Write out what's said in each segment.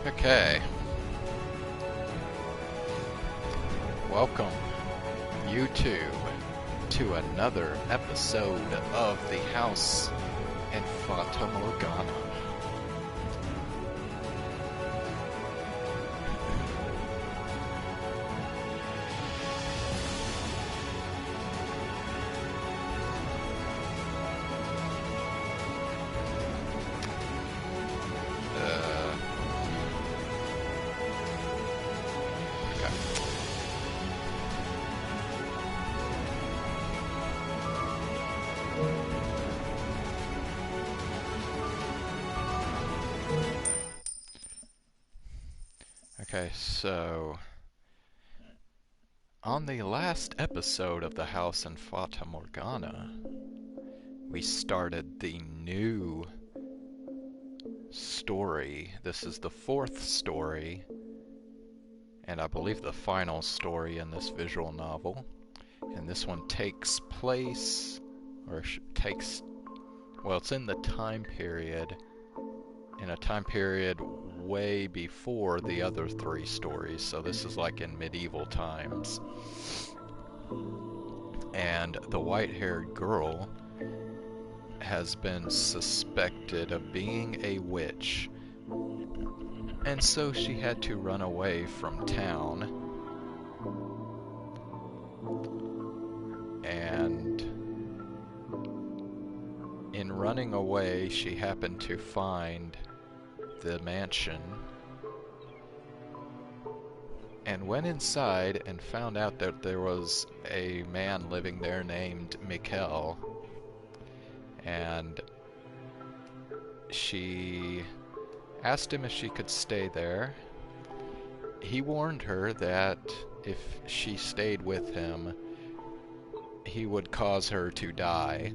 Okay. Welcome, YouTube, to another episode of The House in Fata Morgana. Okay. Okay, so on the last episode of The House in Fata Morgana, we started the new story. This is the fourth story, and I believe the final story in this visual novel. And this one takes place, well, it's in the time period, in a time period way before the other three stories. So this is like in medieval times. And the white-haired girl has been suspected of being a witch, and so she had to run away from town. And in running away, she happened to find the mansion and went inside and found out that there was a man living there named Michel. And she asked him if she could stay there. He warned her that if she stayed with him, he would cause her to die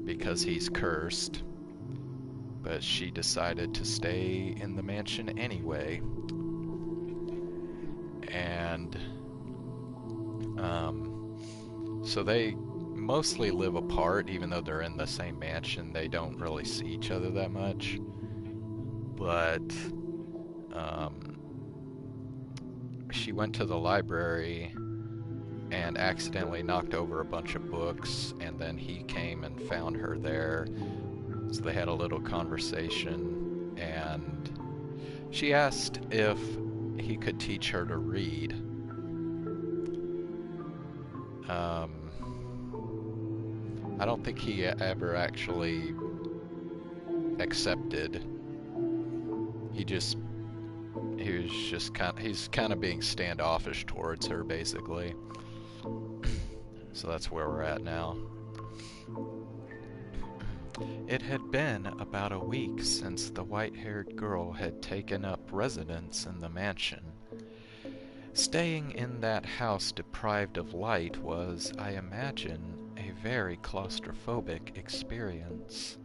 because he's cursed. But she decided to stay in the mansion anyway. And so they mostly live apart, even though they're in the same mansion. They don't really see each other that much. But she went to the library and accidentally knocked over a bunch of books, and then he came and found her there. So they had a little conversation, and she asked if he could teach her to read. I don't think he ever actually accepted. He's kind of being standoffish towards her, basically. So that's where we're at now. It had been about a week since the white-haired girl had taken up residence in the mansion. Staying in that house deprived of light was, I imagine, a very claustrophobic experience.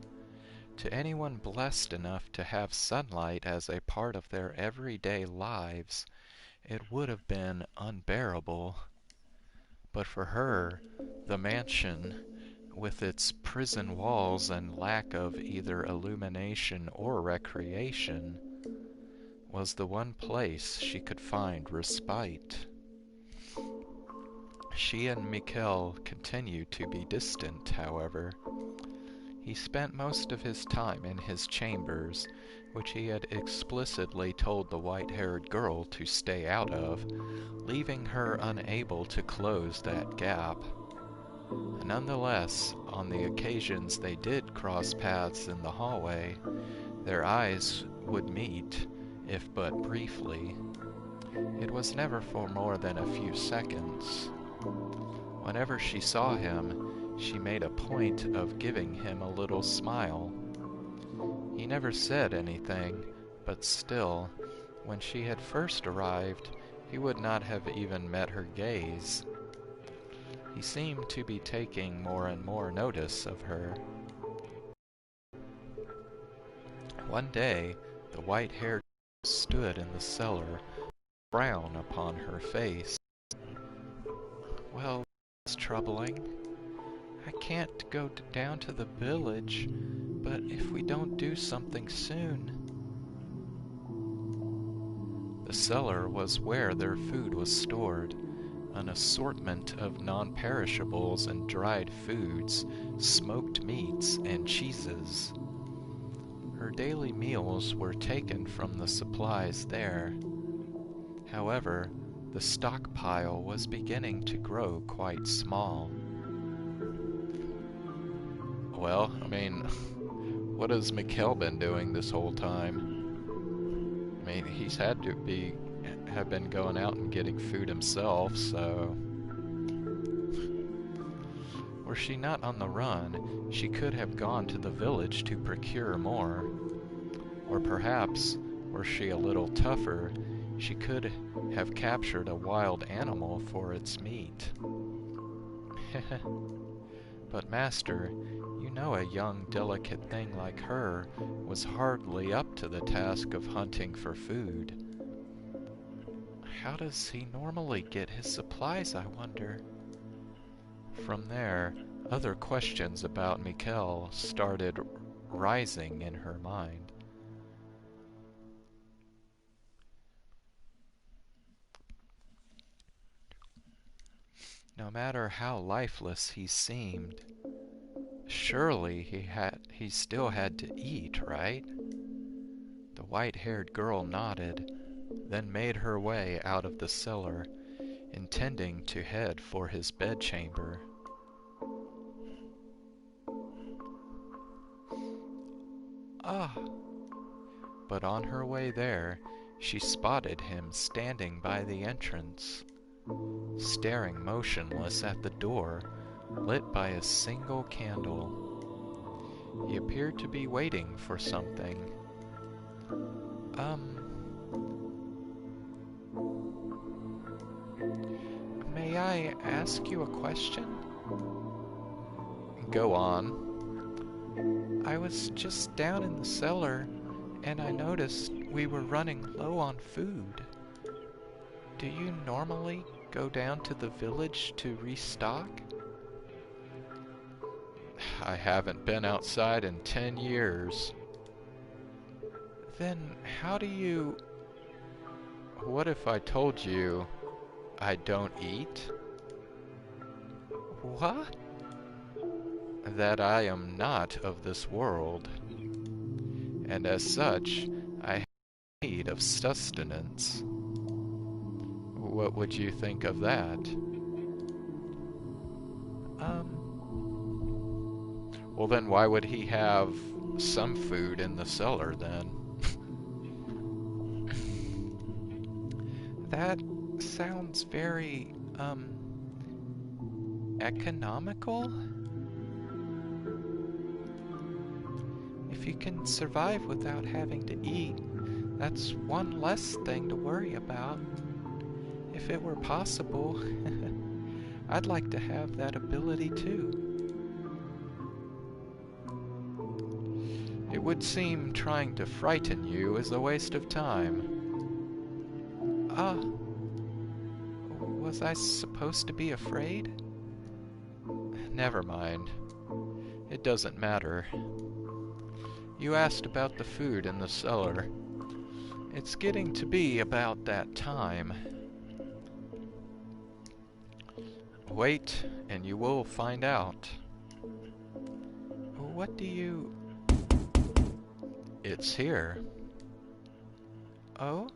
To anyone blessed enough to have sunlight as a part of their everyday lives, it would have been unbearable. But for her, the mansion, with its prison walls and lack of either illumination or recreation, was the one place she could find respite. She and Michel continued to be distant, however. He spent most of his time in his chambers, which he had explicitly told the white-haired girl to stay out of, leaving her unable to close that gap. Nonetheless, on the occasions they did cross paths in the hallway, their eyes would meet, if but briefly. It was never for more than a few seconds. Whenever she saw him, she made a point of giving him a little smile. He never said anything, but still, when she had first arrived, he would not have even met her gaze. He seemed to be taking more and more notice of her. One day, the white-haired girl stood in the cellar, frown upon her face. Well, it's troubling. I can't go down to the village, but if we don't do something soon... The cellar was where their food was stored, an assortment of non-perishables and dried foods, smoked meats, and cheeses. Her daily meals were taken from the supplies there. However, the stockpile was beginning to grow quite small. Well, I mean, what has Michel been doing this whole time? I mean, he's had to have been going out and getting food himself, so... Were she not on the run, she could have gone to the village to procure more. Or perhaps, were she a little tougher, she could have captured a wild animal for its meat. But master, you know a young, delicate thing like her was hardly up to the task of hunting for food. How does he normally get his supplies, I wonder? From there, other questions about Michel started rising in her mind. No matter how lifeless he seemed, surely he still had to eat, right? The white-haired girl nodded, then made her way out of the cellar, intending to head for his bedchamber. Ah! But on her way there, she spotted him standing by the entrance, staring motionless at the door, lit by a single candle. He appeared to be waiting for something. May I ask you a question? Go on. I was just down in the cellar, and I noticed we were running low on food. Do you normally go down to the village to restock? I haven't been outside in 10 years. Then how do you... What if I told you I don't eat? What? That I am not of this world, and as such, I have need of sustenance. What would you think of that? Well then why would he have some food in the cellar then? That sounds very, economical? If you can survive without having to eat, that's one less thing to worry about. If it were possible, I'd like to have that ability too. It would seem trying to frighten you is a waste of time. Was I supposed to be afraid? Never mind. It doesn't matter. You asked about the food in the cellar. It's getting to be about that time. Wait, and you will find out. What do you... It's here. Oh?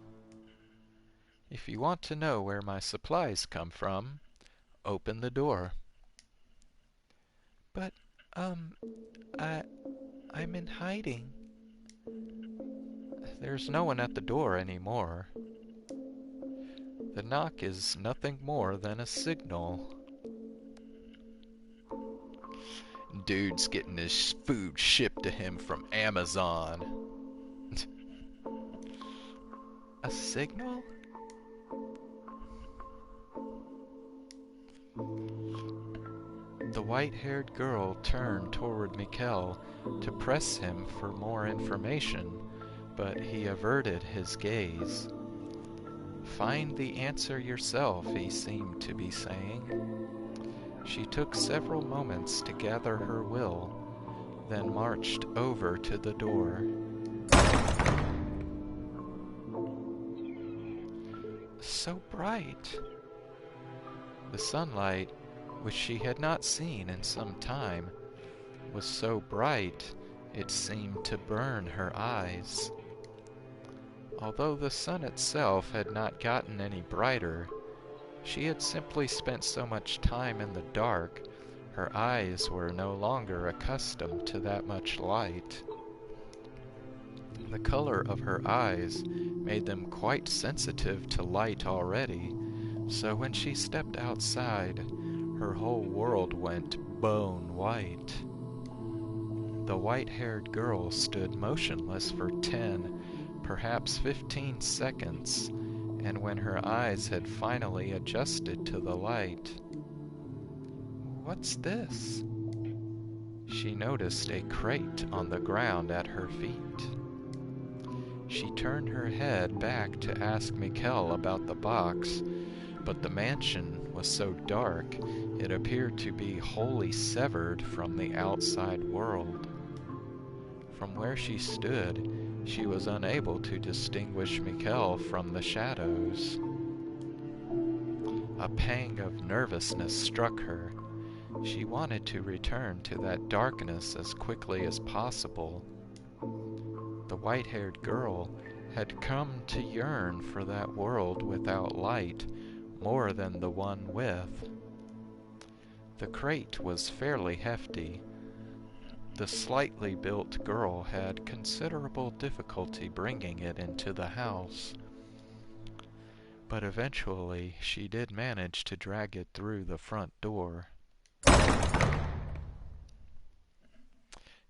If you want to know where my supplies come from, open the door. But, I'm in hiding. There's no one at the door anymore. The knock is nothing more than a signal. Dude's getting his food shipped to him from Amazon. A signal? The white-haired girl turned toward Michel to press him for more information, but he averted his gaze. Find the answer yourself, he seemed to be saying. She took several moments to gather her will, then marched over to the door. so bright. The sunlight, which she had not seen in some time, was so bright it seemed to burn her eyes. Although the sun itself had not gotten any brighter, she had simply spent so much time in the dark, her eyes were no longer accustomed to that much light. The color of her eyes made them quite sensitive to light already, so when she stepped outside, her whole world went bone white. The white-haired girl stood motionless for 10, perhaps 15 seconds, and when her eyes had finally adjusted to the light, "What's this?" She noticed a crate on the ground at her feet. She turned her head back to ask Michel about the box, but the mansion was so dark it appeared to be wholly severed from the outside world. From where she stood, she was unable to distinguish Michel from the shadows. A pang of nervousness struck her. She wanted to return to that darkness as quickly as possible. The white-haired girl had come to yearn for that world without light more than the one with. The crate was fairly hefty. The slightly built girl had considerable difficulty bringing it into the house, but eventually she did manage to drag it through the front door.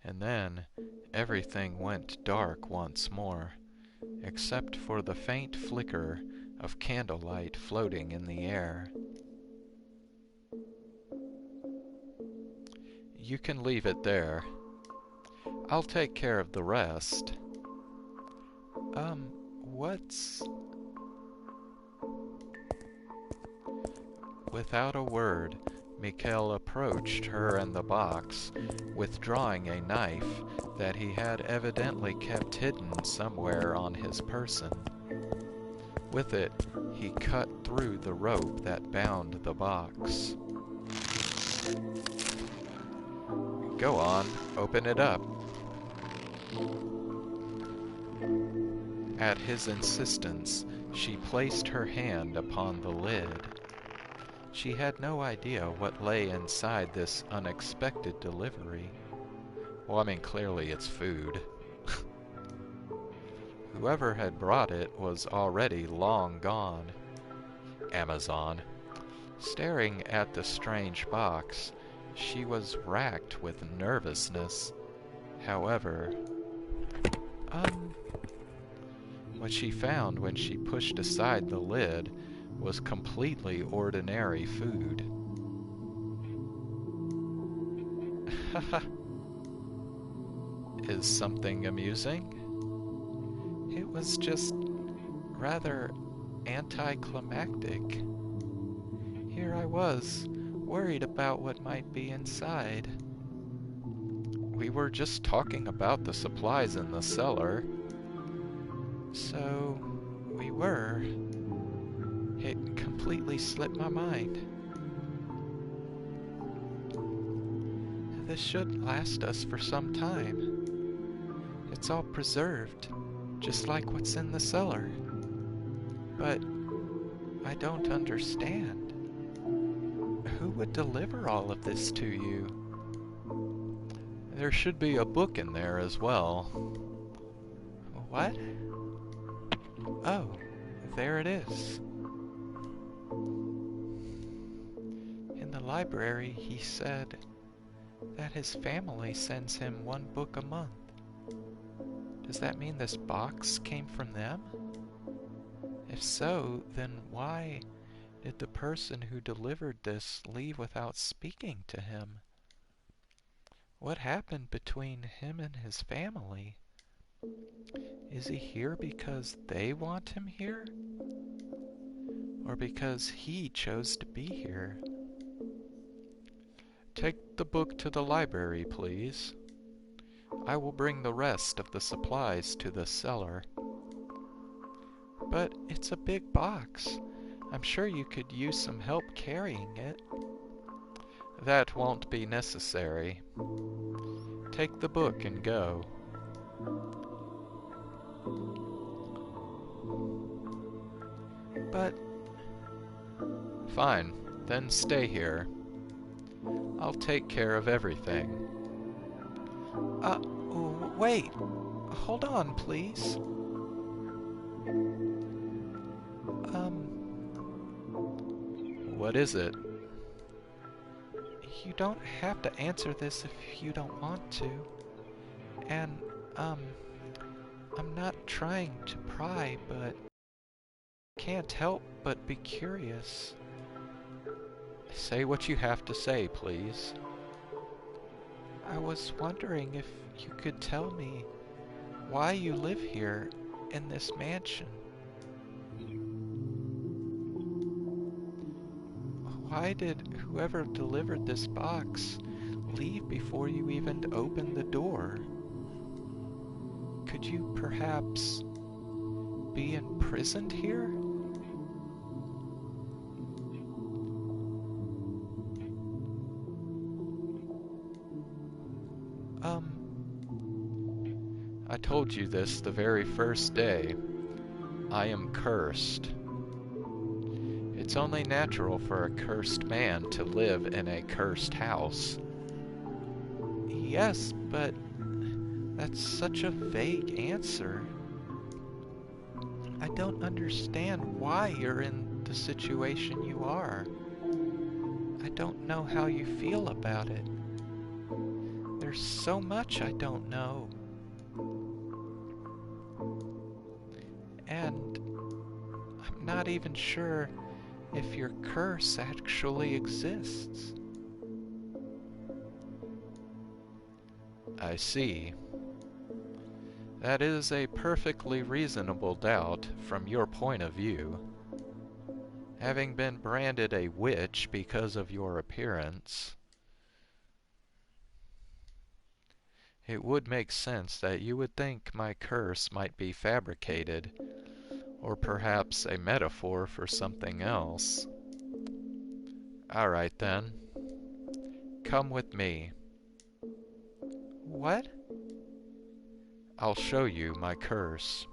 And then everything went dark once more, except for the faint flicker of candlelight floating in the air. "You can leave it there. I'll take care of the rest." What's... Without a word, Michel approached her and the box, withdrawing a knife that he had evidently kept hidden somewhere on his person. With it, he cut through the rope that bound the box. "Go on, open it up." At his insistence, she placed her hand upon the lid. She had no idea what lay inside this unexpected delivery. Well, I mean, clearly it's food. Whoever had brought it was already long gone. Amazon. Staring at the strange box, she was racked with nervousness. However, what she found when she pushed aside the lid was completely ordinary food. Haha. Is something amusing? It was just rather anticlimactic. Here I was, worried about what might be inside. We were just talking about the supplies in the cellar. So, we were. It completely slipped my mind. This should last us for some time. It's all preserved, just like what's in the cellar. But I don't understand. Who would deliver all of this to you? There should be a book in there as well. What? Oh, there it is. In the library, he said that his family sends him one book a month. Does that mean this box came from them? If so, then why did the person who delivered this leave without speaking to him? What happened between him and his family? Is he here because they want him here? Or because he chose to be here? Take the book to the library, please. I will bring the rest of the supplies to the cellar. But it's a big box. I'm sure you could use some help carrying it. That won't be necessary. Take the book and go. But... Fine, then stay here. I'll take care of everything. Wait. Hold on, please. What is it? You don't have to answer this if you don't want to. And, I'm not trying to pry, but can't help but be curious. Say what you have to say, please. I was wondering if you could tell me why you live here in this mansion. Why did whoever delivered this box leave before you even opened the door? Could you perhaps be imprisoned here? I told you this the very first day. I am cursed. It's only natural for a cursed man to live in a cursed house. Yes, but that's such a vague answer. I don't understand why you're in the situation you are. I don't know how you feel about it. There's so much I don't know. And I'm not even sure if your curse actually exists. I see. That is a perfectly reasonable doubt from your point of view. Having been branded a witch because of your appearance, it would make sense that you would think my curse might be fabricated, or perhaps a metaphor for something else. Alright then. Come with me. What? I'll show you my curse.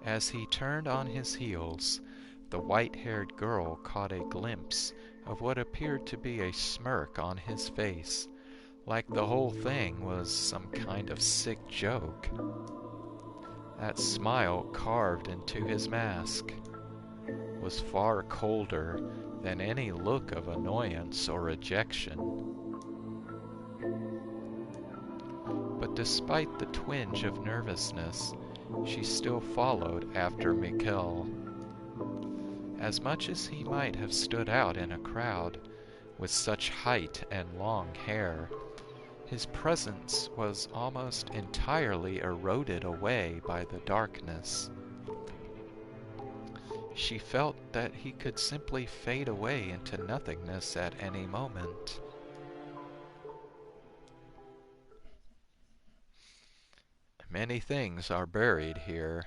As he turned on his heels, the white-haired girl caught a glimpse of what appeared to be a smirk on his face, like the whole thing was some kind of sick joke. That smile carved into his mask was far colder than any look of annoyance or rejection. But despite the twinge of nervousness, she still followed after Michel. As much as he might have stood out in a crowd with such height and long hair, his presence was almost entirely eroded away by the darkness. She felt that he could simply fade away into nothingness at any moment. Many things are buried here.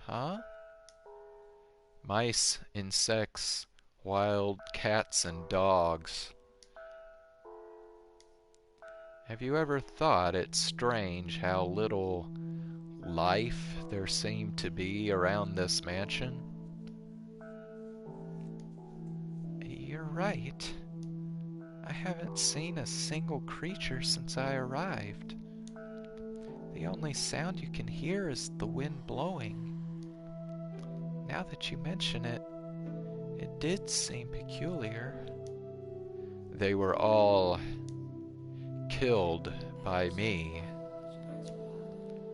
Huh? Mice, insects, wild cats and dogs. Have you ever thought it strange how little life there seemed to be around this mansion? You're right. I haven't seen a single creature since I arrived. The only sound you can hear is the wind blowing. Now that you mention it, it did seem peculiar. They were all killed by me.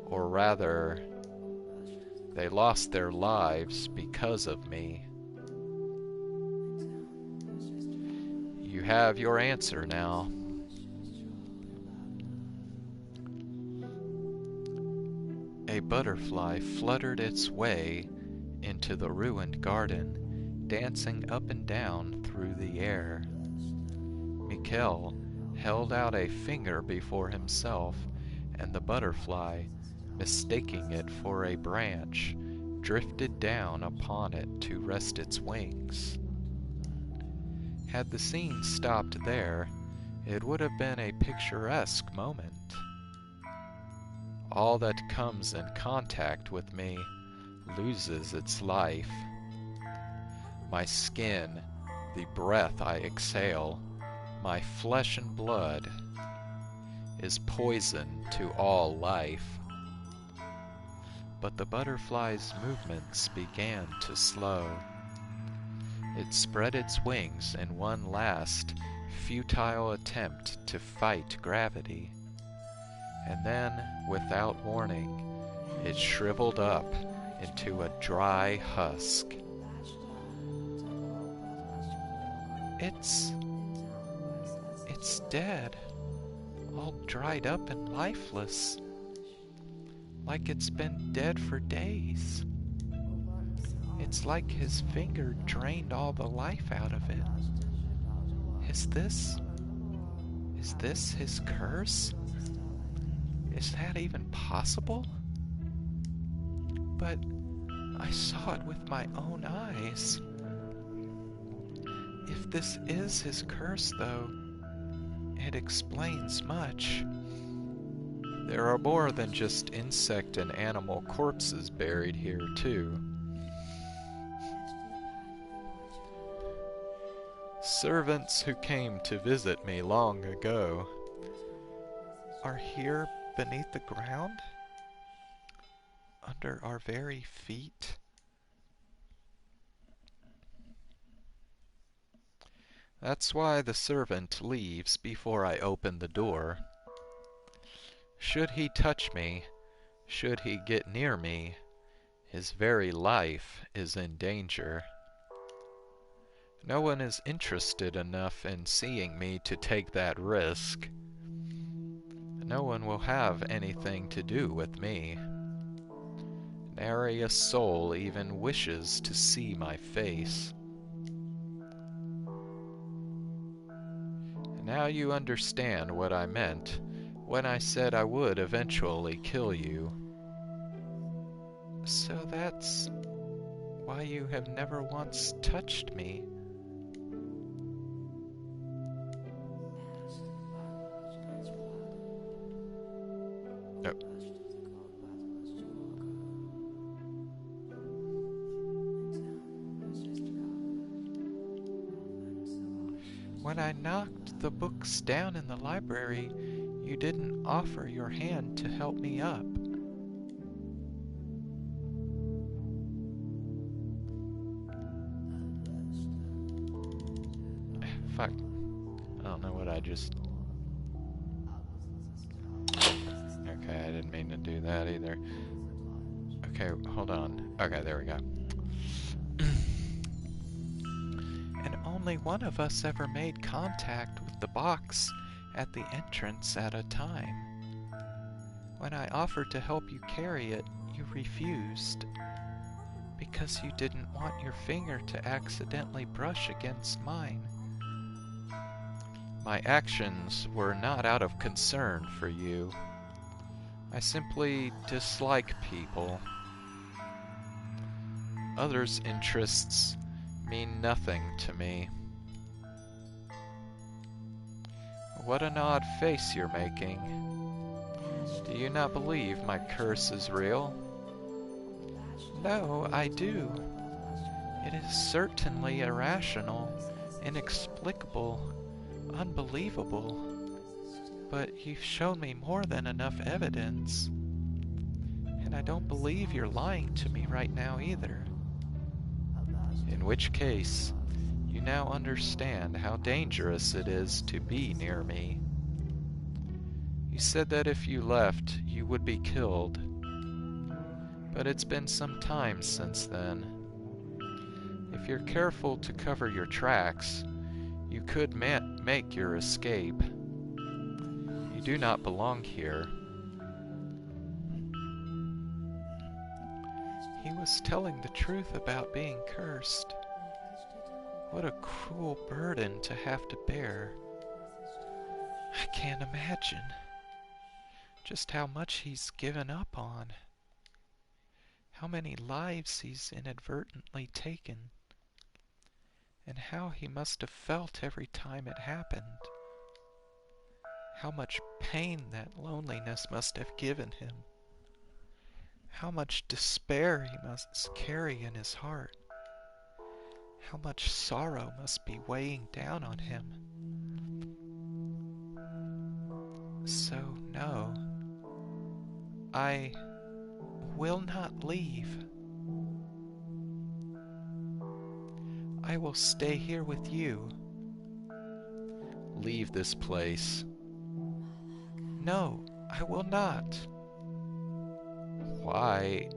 Or rather, they lost their lives because of me. You have your answer now. A butterfly fluttered its way into the ruined garden, dancing up and down through the air. Michel held out a finger before himself and the butterfly, mistaking it for a branch, drifted down upon it to rest its wings. Had the scene stopped there, it would have been a picturesque moment. All that comes in contact with me loses its life. My skin, the breath I exhale, my flesh and blood, is poison to all life. But the butterfly's movements began to slow. It spread its wings in one last, futile attempt to fight gravity. And then, without warning, it shriveled up into a dry husk. It's dead, all dried up and lifeless, like it's been dead for days. It's like his finger drained all the life out of it. Is this his curse? Is that even possible? But I saw it with my own eyes. If this is his curse, though, it explains much. There are more than just insect and animal corpses buried here, too. Servants who came to visit me long ago are here beneath the ground, under our very feet. That's why the servant leaves before I open the door. Should he touch me, should he get near me, his very life is in danger. No one is interested enough in seeing me to take that risk. No one will have anything to do with me. Nary a soul even wishes to see my face. Now you understand what I meant when I said I would eventually kill you. So that's why you have never once touched me. Nope. When I knocked the books down in the library, you didn't offer your hand to help me up. Fuck. I don't know what I just... Okay, I didn't mean to do that either. Okay, hold on. Okay, there we go. And only one of us ever made contact with the box at the entrance at a time. When I offered to help you carry it, you refused. Because you didn't want your finger to accidentally brush against mine. My actions were not out of concern for you. I simply dislike people. Others' interests mean nothing to me. What an odd face you're making. Do you not believe my curse is real? No, I do. It is certainly irrational, inexplicable, unbelievable. But you've shown me more than enough evidence. And I don't believe you're lying to me right now either. In which case, you now understand how dangerous it is to be near me. You said that if you left, you would be killed. But it's been some time since then. If you're careful to cover your tracks, you could make your escape. You do not belong here. He was telling the truth about being cursed. What a cruel burden to have to bear. I can't imagine. just how much he's given up on, how many lives he's inadvertently taken, and how he must have felt every time it happened. How much pain that loneliness must have given him. How much despair he must carry in his heart. How much sorrow must be weighing down on him. So, no, I will not leave. I will stay here with you. Leave this place. No, I will not. Why?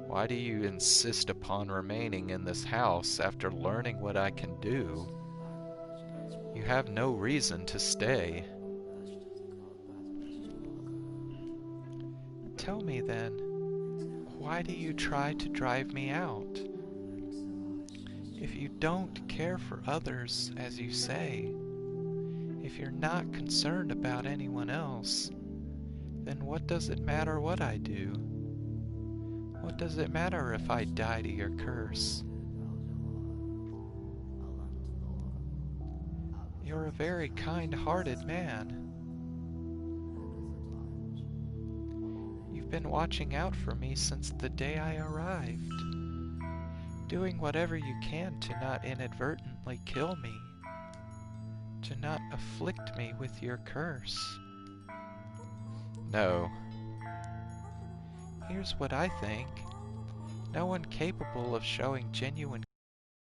Why do you insist upon remaining in this house after learning what I can do? You have no reason to stay. Tell me then, why do you try to drive me out? If you don't care for others, as you say, if you're not concerned about anyone else, then what does it matter what I do? What does it matter if I die to your curse? You're a very kind-hearted man. You've been watching out for me since the day I arrived, doing whatever you can to not inadvertently kill me, to not afflict me with your curse. No. Here's what I think. No one capable of showing genuine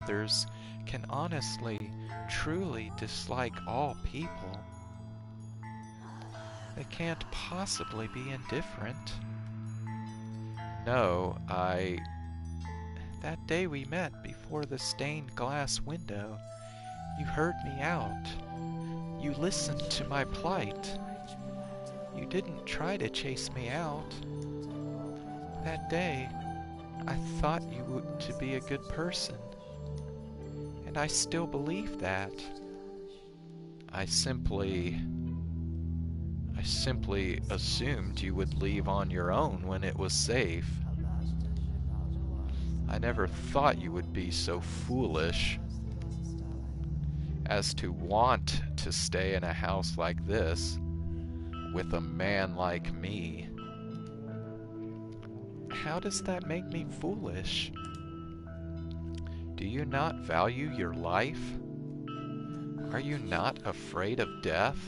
others can honestly, truly dislike all people. They can't possibly be indifferent. No, that day we met before the stained glass window, you heard me out. You listened to my plight. You didn't try to chase me out. That day, I thought you to be a good person. And I still believe that. I simply assumed you would leave on your own when it was safe. I never thought you would be so foolish as to want to stay in a house like this with a man like me. How does that make me foolish? Do you not value your life? Are you not afraid of death?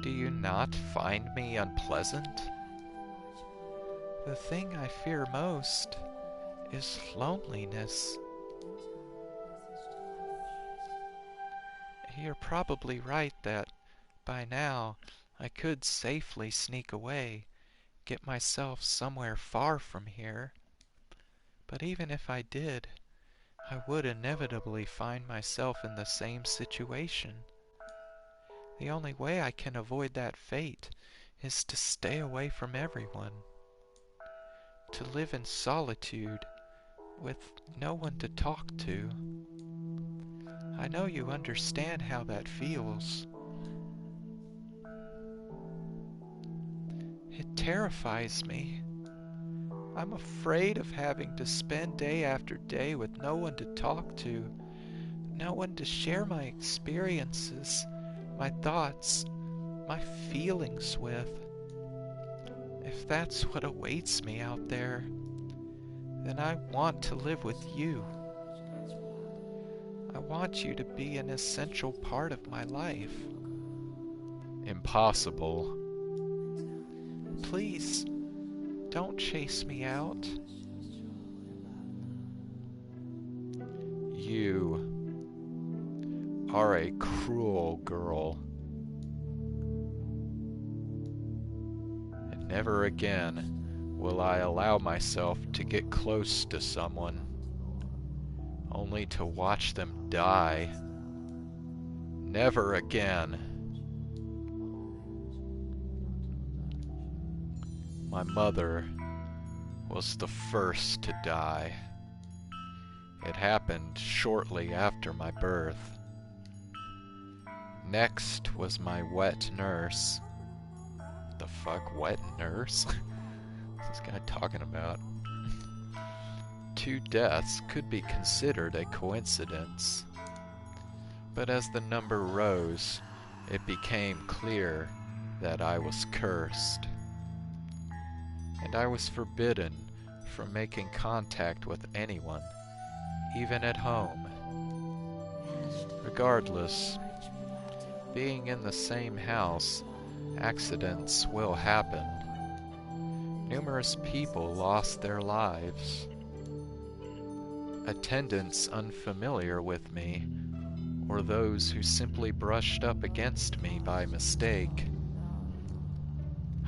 Do you not find me unpleasant? The thing I fear most is loneliness. You're probably right that by now I could safely sneak away, get myself somewhere far from here. But even if I did, I would inevitably find myself in the same situation. The only way I can avoid that fate is to stay away from everyone, to live in solitude with no one to talk to. I know you understand how that feels. It terrifies me. I'm afraid of having to spend day after day with no one to talk to, no one to share my experiences, my thoughts, my feelings with. If that's what awaits me out there, then I want to live with you. I want you to be an essential part of my life. Impossible. Please, don't chase me out. You are a cruel girl. And never again will I allow myself to get close to someone, only to watch them die. Never again. My mother was the first to die. It happened shortly after my birth. Next was my wet nurse, fuck, wet nurse? What's this guy talking about? 2 deaths could be considered a coincidence, but as the number rose, it became clear that I was cursed, and I was forbidden from making contact with anyone, even at home. Regardless, being in the same house, accidents will happen. Numerous people lost their lives. Attendants unfamiliar with me, or those who simply brushed up against me by mistake.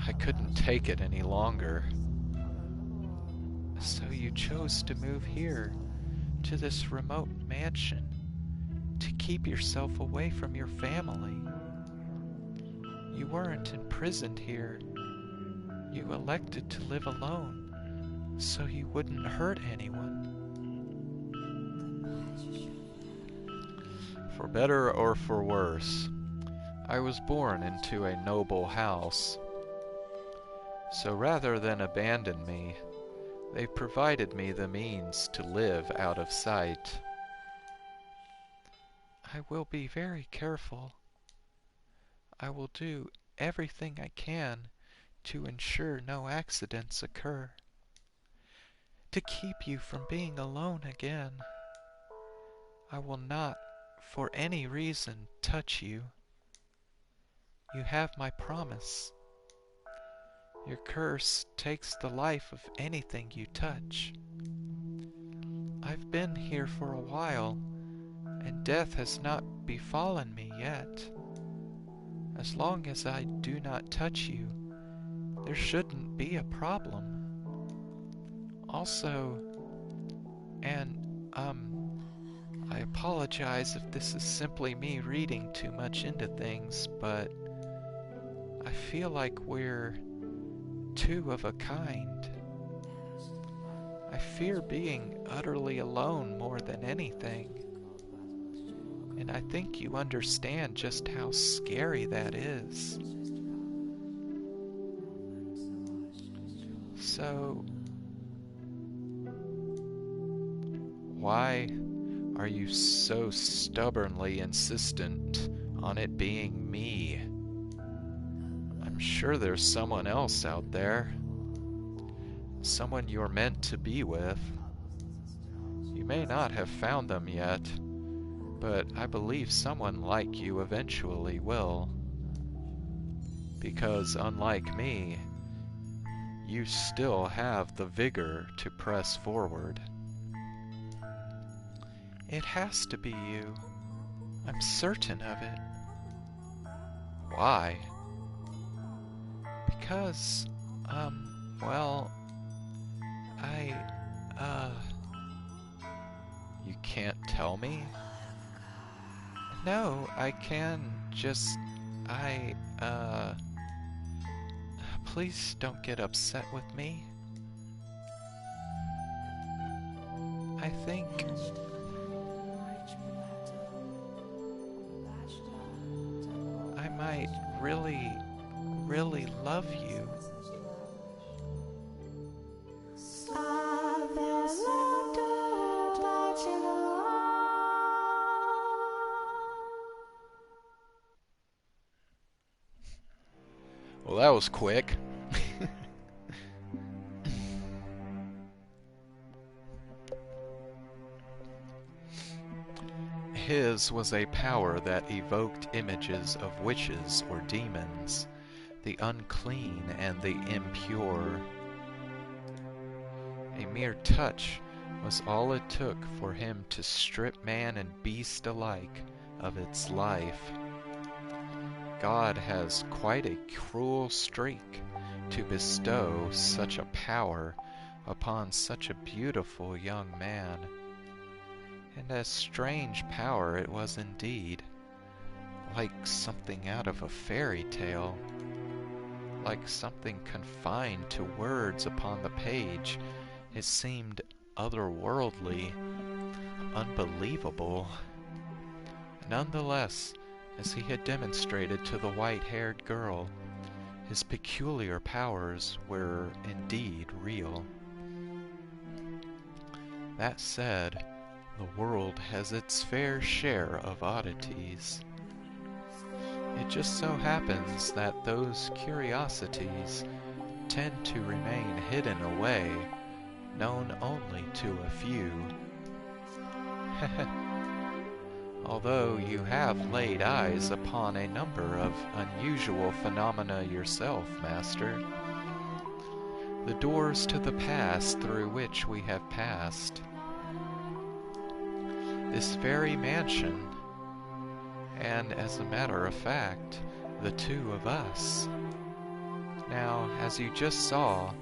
I couldn't take it any longer. So you chose to move here, to this remote mansion, to keep yourself away from your family. You weren't imprisoned here. You elected to live alone, so you wouldn't hurt anyone. For better or for worse, I was born into a noble house. So rather than abandon me, they provided me the means to live out of sight. I will be very careful. I will do everything I can to ensure no accidents occur, to keep you from being alone again. I will not, for any reason, touch you. You have my promise. Your curse takes the life of anything you touch. I've been here for a while, and death has not befallen me yet. As long as I do not touch you, there shouldn't be a problem. Also, I apologize if this is simply me reading too much into things, but I feel like we're two of a kind. I fear being utterly alone more than anything, and I think you understand just how scary that is. So, why are you so stubbornly insistent on it being me? I'm sure there's someone else out there. Someone you're meant to be with. You may not have found them yet, but I believe someone like you eventually will. Because unlike me, you still have the vigor to press forward. It has to be you. I'm certain of it. Why? Because, well, you can't tell me? No, I can just, please don't get upset with me. I think I might really, really love you. Well, that was quick. His was a power that evoked images of witches or demons, the unclean and the impure. A mere touch was all it took for him to strip man and beast alike of its life. God has quite a cruel streak to bestow such a power upon such a beautiful young man. And a strange power it was indeed, like something out of a fairy tale, like something confined to words upon the page. It seemed otherworldly, unbelievable. Nonetheless, as he had demonstrated to the white-haired girl, His peculiar powers were indeed real. That said, the world has its fair share of oddities. It just so happens that those curiosities tend to remain hidden away, known only to a few. Although you have laid eyes upon a number of unusual phenomena yourself, Master. The doors to the past through which we have passed. This very mansion, and as a matter of fact, the two of us. Now, as you just saw,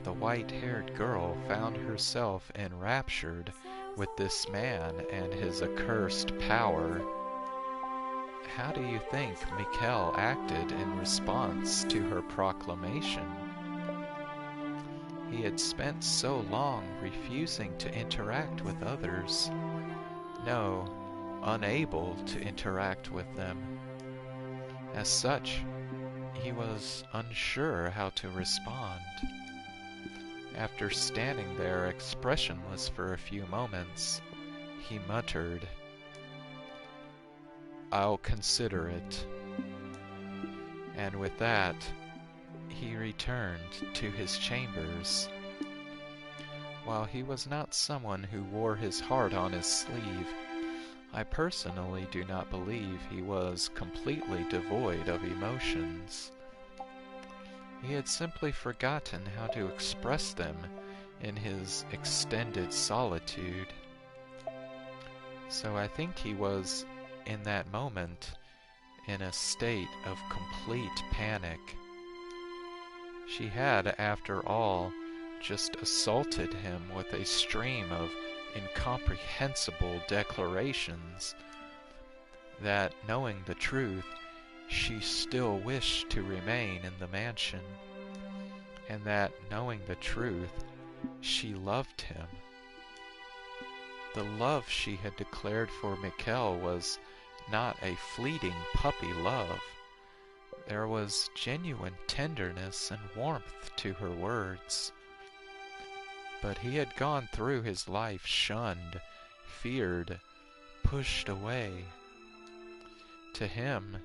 the white-haired girl found herself enraptured with this man and his accursed power. How do you think Michel acted in response to her proclamation? He had spent so long refusing to interact with others. No, unable to interact with them. As such, he was unsure how to respond. After standing there expressionless for a few moments, he muttered, "I'll consider it." And with that, he returned to his chambers. While he was not someone who wore his heart on his sleeve, I personally do not believe he was completely devoid of emotions. He had simply forgotten how to express them in his extended solitude. So I think he was, in that moment, in a state of complete panic. She had, after all, just assaulted him with a stream of incomprehensible declarations that, knowing the truth, she still wished to remain in the mansion, and that, knowing the truth, she loved him. The love she had declared for Michel was not a fleeting puppy love. There was genuine tenderness and warmth to her words. But he had gone through his life shunned, feared, pushed away. To him,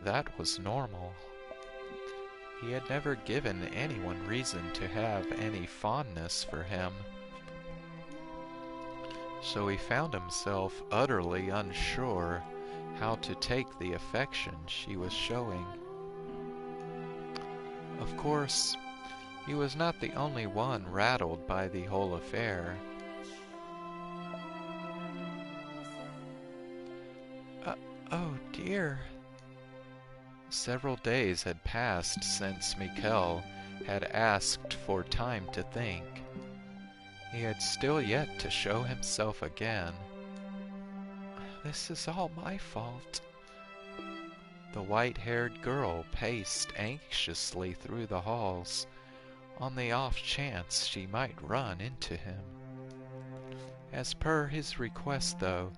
that was normal. He had never given anyone reason to have any fondness for him. So he found himself utterly unsure how to take the affection she was showing. Of course, he was not the only one rattled by the whole affair. Oh dear. Several days had passed since Michel had asked for time to think. He had still yet to show himself again. This is all my fault. The white-haired girl paced anxiously through the halls, on the off chance she might run into him. As per his request, though,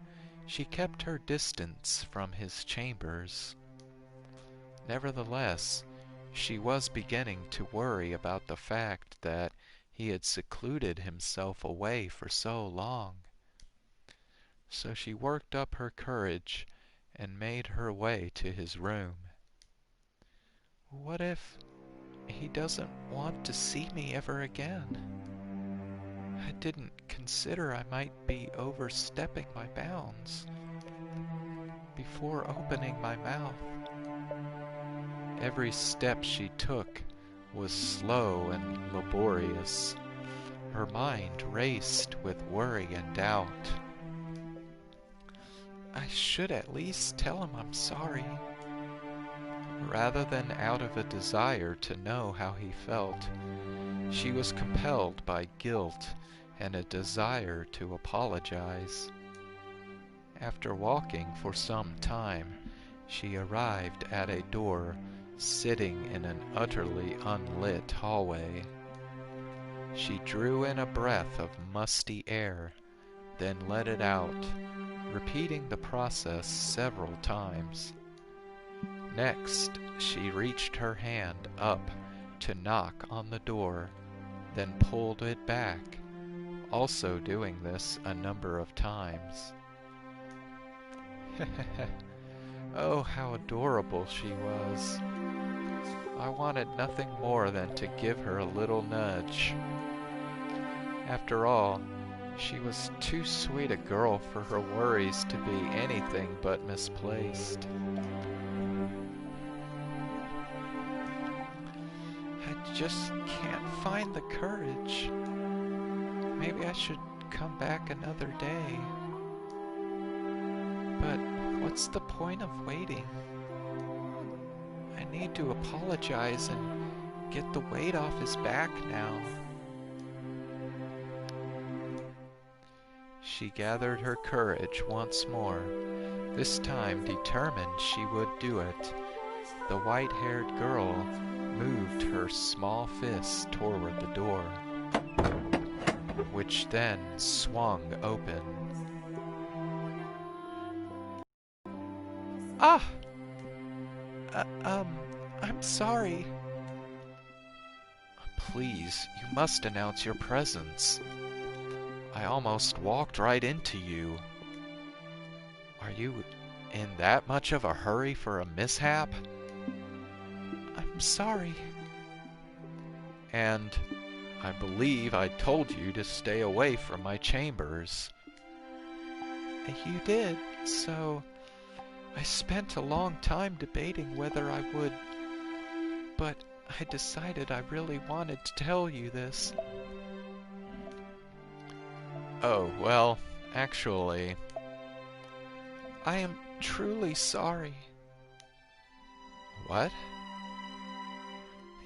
she kept her distance from his chambers. Nevertheless, she was beginning to worry about the fact that he had secluded himself away for so long. So she worked up her courage and made her way to his room. What if he doesn't want to see me ever again? I didn't consider I might be overstepping my bounds before opening my mouth. Every step she took was slow and laborious. Her mind raced with worry and doubt. I should at least tell him I'm sorry. Rather than out of a desire to know how he felt, she was compelled by guilt and a desire to apologize. After walking for some time, she arrived at a door sitting in an utterly unlit hallway. She drew in a breath of musty air, then let it out, repeating the process several times. Next, she reached her hand up to knock on the door, then pulled it back, also doing this a number of times. Oh, how adorable she was. I wanted nothing more than to give her a little nudge. After all, she was too sweet a girl for her worries to be anything but misplaced. I just can't find the courage. Maybe I should come back another day. But what's the point of waiting? I need to apologize and get the weight off his back now. She gathered her courage once more, this time determined she would do it. The white-haired girl moved her small fist toward the door, which then swung open. Ah! I'm sorry. Please, you must announce your presence. I almost walked right into you. Are you in that much of a hurry for a mishap? I'm sorry. And I believe I told you to stay away from my chambers. You did, so I spent a long time debating whether I would, but I decided I really wanted to tell you this. Oh, well, actually, I am truly sorry. What?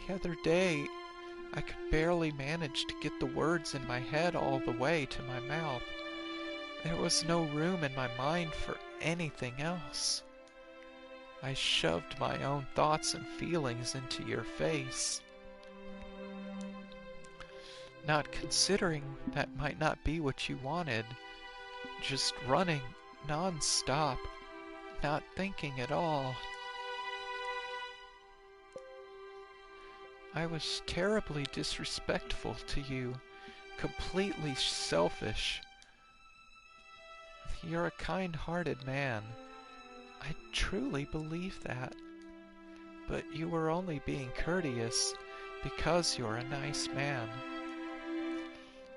The other day, I could barely manage to get the words in my head all the way to my mouth. There was no room in my mind for anything else. I shoved my own thoughts and feelings into your face, not considering that might not be what you wanted, just running non-stop, not thinking at all. I was terribly disrespectful to you, completely selfish. You're a kind-hearted man. I truly believe that. But you were only being courteous because you're a nice man.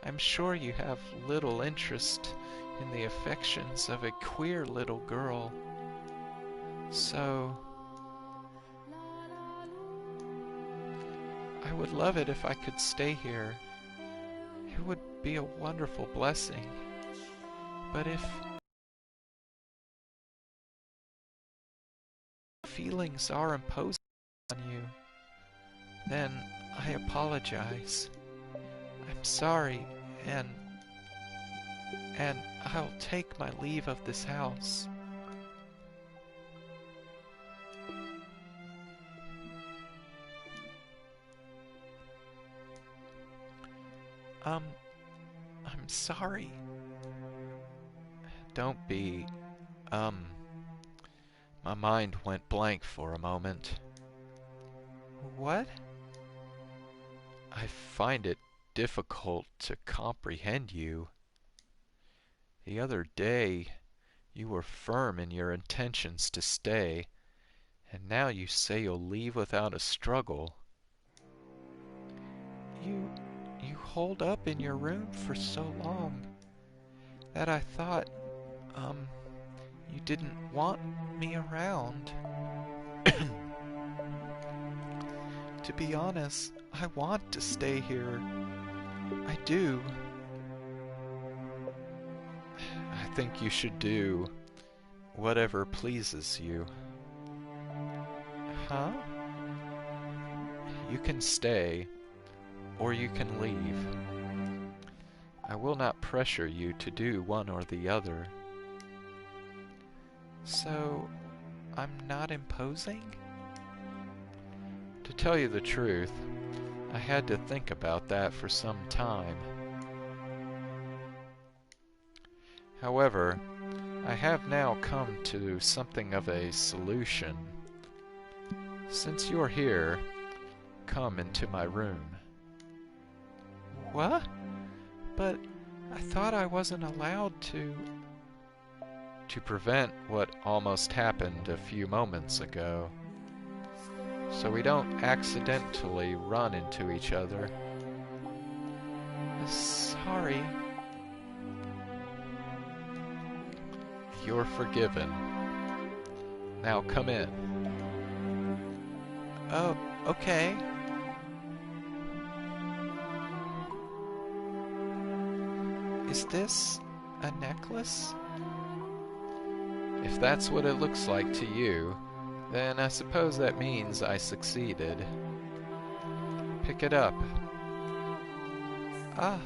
I'm sure you have little interest in the affections of a queer little girl. So I would love it if I could stay here. It would be a wonderful blessing. But if feelings are imposed on you, then I apologize. I'm sorry, and I'll take my leave of this house. I'm sorry. Don't be, my mind went blank for a moment. What? I find it difficult to comprehend you. The other day, you were firm in your intentions to stay, and now you say you'll leave without a struggle. You holed up in your room for so long that I thought, you didn't want me around. To be honest, I want to stay here. I do. I think you should do whatever pleases you. Huh? You can stay, or you can leave. I will not pressure you to do one or the other. So, I'm not imposing? To tell you the truth, I had to think about that for some time. However, I have now come to something of a solution. Since you're here, come into my room. What? But I thought I wasn't allowed to... To prevent what almost happened a few moments ago, so we don't accidentally run into each other. Sorry. You're forgiven. Now come in. Oh, okay. Is this a necklace? If that's what it looks like to you, then I suppose that means I succeeded. Pick it up. Ah.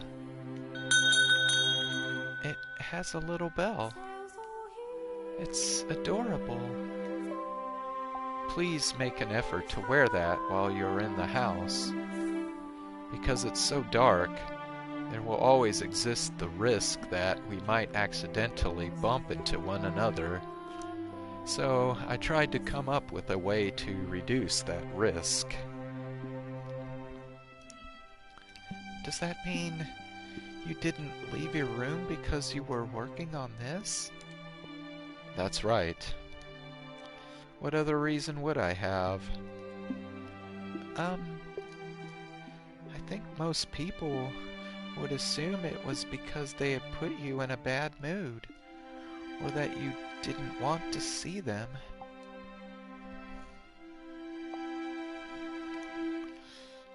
It has a little bell. It's adorable. Please make an effort to wear that while you're in the house. Because it's so dark, there will always exist the risk that we might accidentally bump into one another. So I tried to come up with a way to reduce that risk. Does that mean you didn't leave your room because you were working on this? That's right. What other reason would I have? I think most people would assume it was because they had put you in a bad mood, or that you didn't want to see them.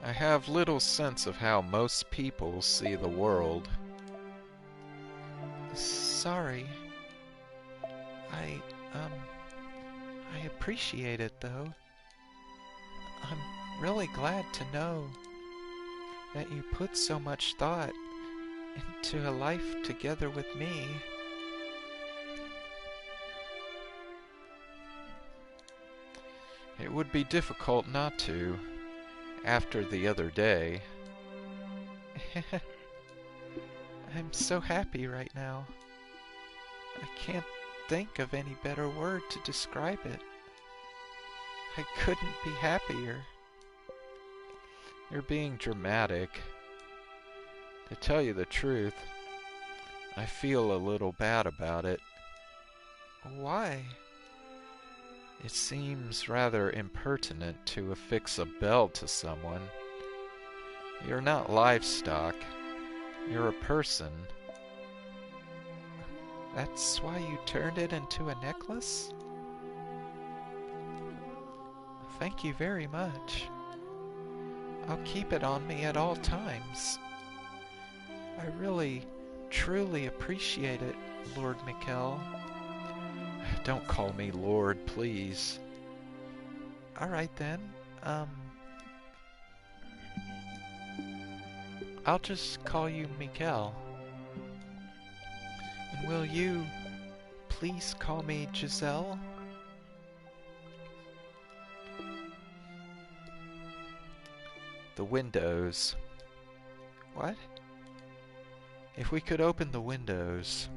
I have little sense of how most people see the world. Sorry. I appreciate it, though. I'm really glad to know that you put so much thought into a life together with me. It would be difficult not to, after the other day. I'm so happy right now. I can't think of any better word to describe it. I couldn't be happier. You're being dramatic. To tell you the truth, I feel a little bad about it. Why? It seems rather impertinent to affix a bell to someone. You're not livestock. You're a person. That's why you turned it into a necklace? Thank you very much. I'll keep it on me at all times. I really, truly appreciate it, Lord Michel. Don't call me Lord, please. Alright then, I'll just call you Michel. And will you please call me Giselle? The windows. What? If we could open the windows...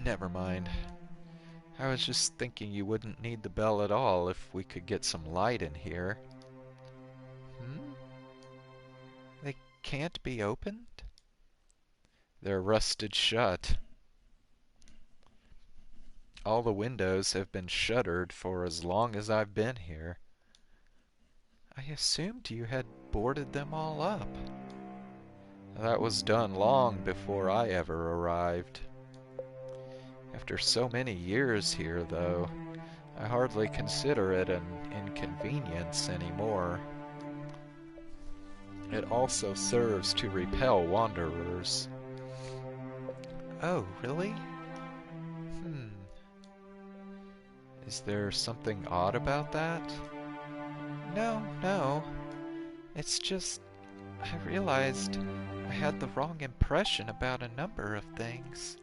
Never mind. I was just thinking you wouldn't need the bell at all if we could get some light in here. They can't be opened? They're rusted shut. All the windows have been shuttered for as long as I've been here. I assumed you had boarded them all up. That was done long before I ever arrived. After so many years here, though, I hardly consider it an inconvenience anymore. It also serves to repel wanderers. Oh, really? Is there something odd about that? No. It's just, I realized I had the wrong impression about a number of things.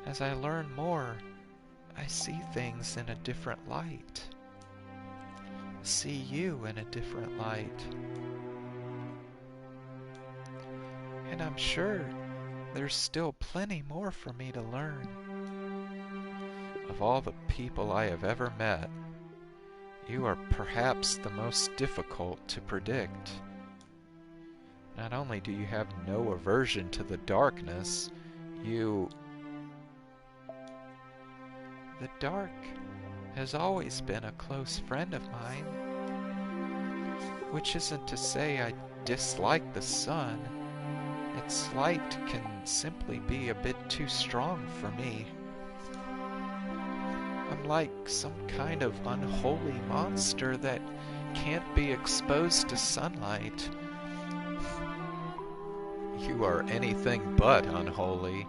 As I learn more, I see things in a different light. I see you in a different light. And I'm sure there's still plenty more for me to learn. Of all the people I have ever met, You are perhaps the most difficult to predict. Not only do you have no aversion to the darkness, you... The dark has always been a close friend of mine. Which isn't to say I dislike the sun. Its light can simply be a bit too strong for me. I'm like some kind of unholy monster that can't be exposed to sunlight. You are anything but unholy.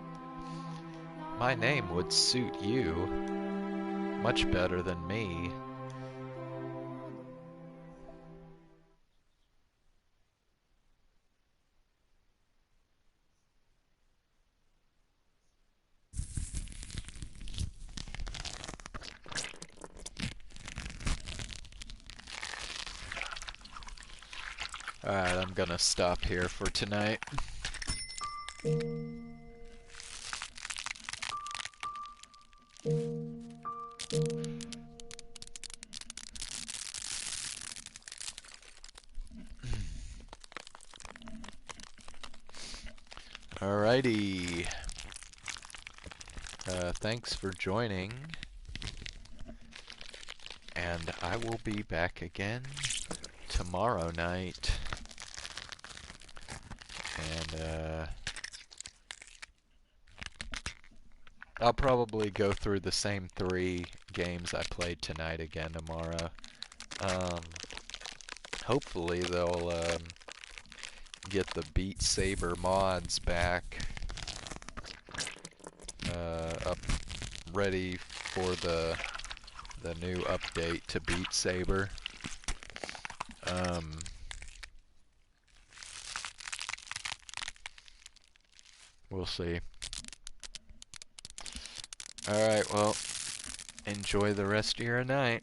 My name would suit you much better than me. Alright, I'm gonna stop here for tonight. Alrighty. Thanks for joining. And I will be back again tomorrow night. And I'll probably go through the same 3 games I played tonight again tomorrow. Hopefully they'll get the Beat Saber mods back up ready for the new update to Beat Saber. We'll see. Alright, well, enjoy the rest of your night.